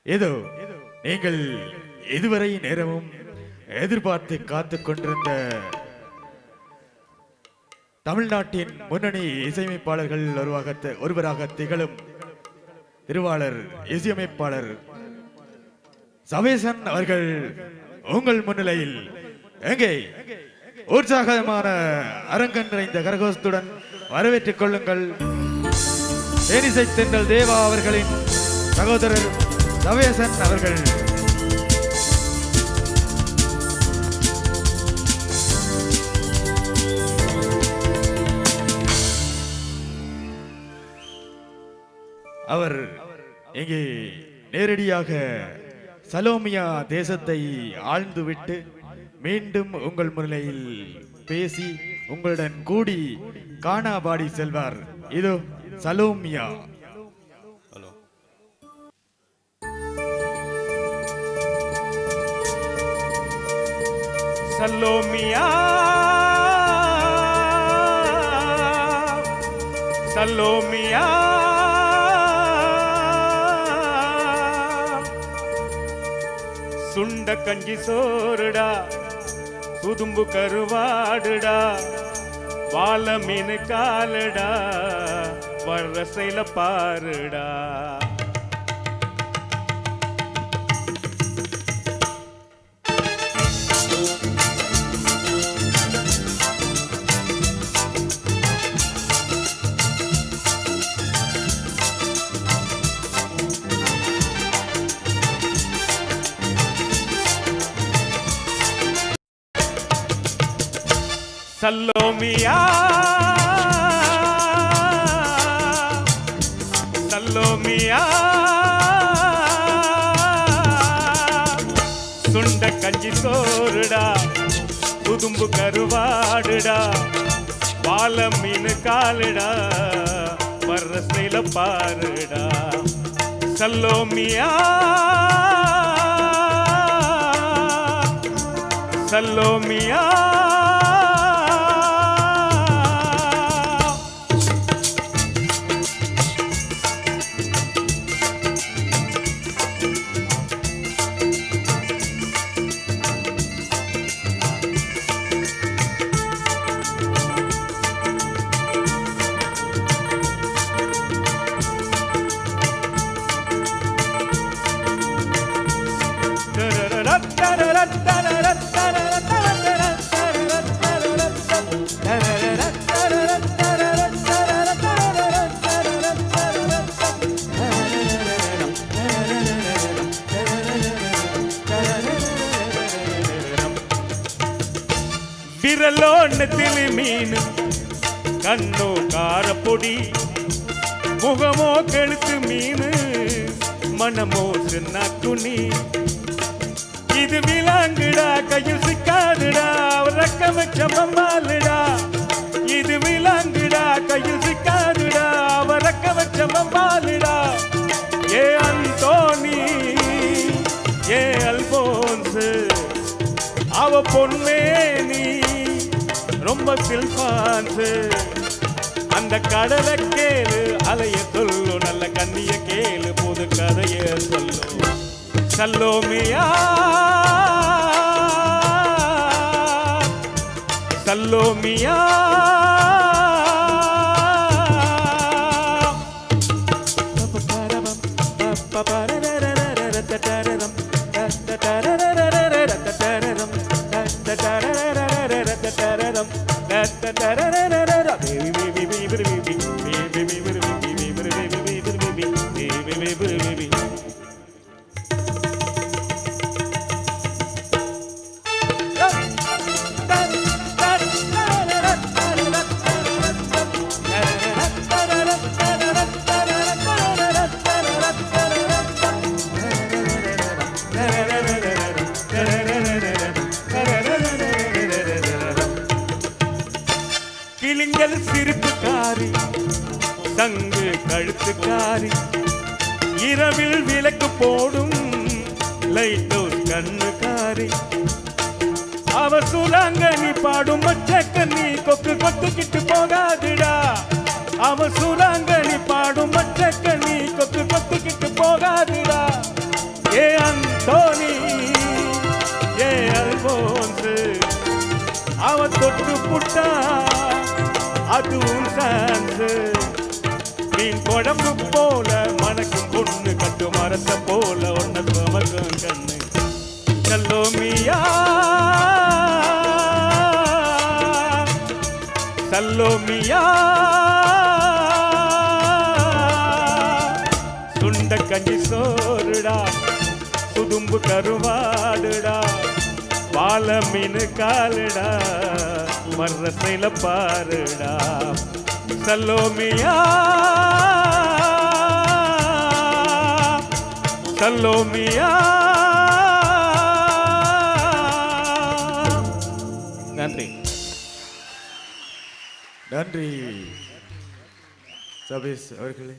ஏதோ நீங்கள் இதுவரை நேரமும் எதிர்பார்த்து காத்துக் கொண்டிருந்த தமிழ்நாட்டின் முன்னணி இசையமைப்பாளர்கள் ஒருவராக திகழும் திருவாளர் இசையமைப்பாளர் சவேசன் அவர்கள் உங்கள் முன்னிலையில் எங்கே உற்சாகமான அரங்கன் நிறைந்த கரகோஷத்துடன் வரவேற்றுக் கொள்ளுங்கள். தேனிசை தென்றல் தேவா அவர்களின் சகோதரர் சவேசன் அவர்கள். அவர் இங்கே நேரடியாக சலோமியா தேசத்தை ஆழ்ந்துவிட்டு மீண்டும் உங்கள் முன்னிலையில் பேசி உங்களுடன் கூடி காணாபாடி செல்வார். இதோ சலோமியா. சலோமியா சலோமியா சுண்ட கஞ்சி சோறுடா சுதும்பு கருவாடுடா வாழ மீன் காலடா வர்றசைல பாருடா. சலோமியா சலோமியா சுண்ட கஞ்சி சோறுடா புதும்பு கருவாடுடா வாழ மீன் காலுடா வர்றசைல பாருடா. சலோமியா சலோமியா விரலோன்னத்திலே மீன் கண்ணோ காரப்பொடி முகமோ கெழுத்து மீன் மனமோ சின்ன துணி இது விலாங்குடா கையில் சிக்காதுடா ரக்க வச்ச மம்மாலுடா. இது விலாங்குடா கையில் சிக்காதுடா ரக்க வச்ச மம்மாலுடா. ஏ அந்தோனி ஏ அல்போன்ஸ் அவ பொன்மேனி ரொம்ப சில்பான்ஸ். அந்த கடலை கேளு அலைய சொல்லு நல்ல கண்ணிய கேளு புது கதைய சொல்லு. சலோமியா சலோமியா கிளிங்கள் சிரிப்புக்காரி தங்கு கழுத்துக்காரி இரவில் விளக்கு போடும் லைட் ஹவுஸ் கண்ணுக்காரி. அவ சுராங்கனி பாடும் மச்சக்கண்ணி கொக்கு கொத்துக்கிட்டு போகாதுடா. அவ சுராங்கனி பாடும் மச்சக்கண்ணி கொக்கு கொத்துக்கிட்டு போகாதுடா. அதுவும் சான்ஸ் மீன் குழம்பு போல மணக்கும் பொண்ணு கட்டு மரத்தை போல ஒன்ன சுமக்கும் கண்ணு சல்லோமியா சல்லோமியா சுண்ட கஞ்சி சோறுடா குதும்பு கருவாடுடா பால மீன் காலுடா மரசைல பாருடா சல்லோமியா சல்லோமியா நன்றி நன்றி சபீஸ் அவர்களே.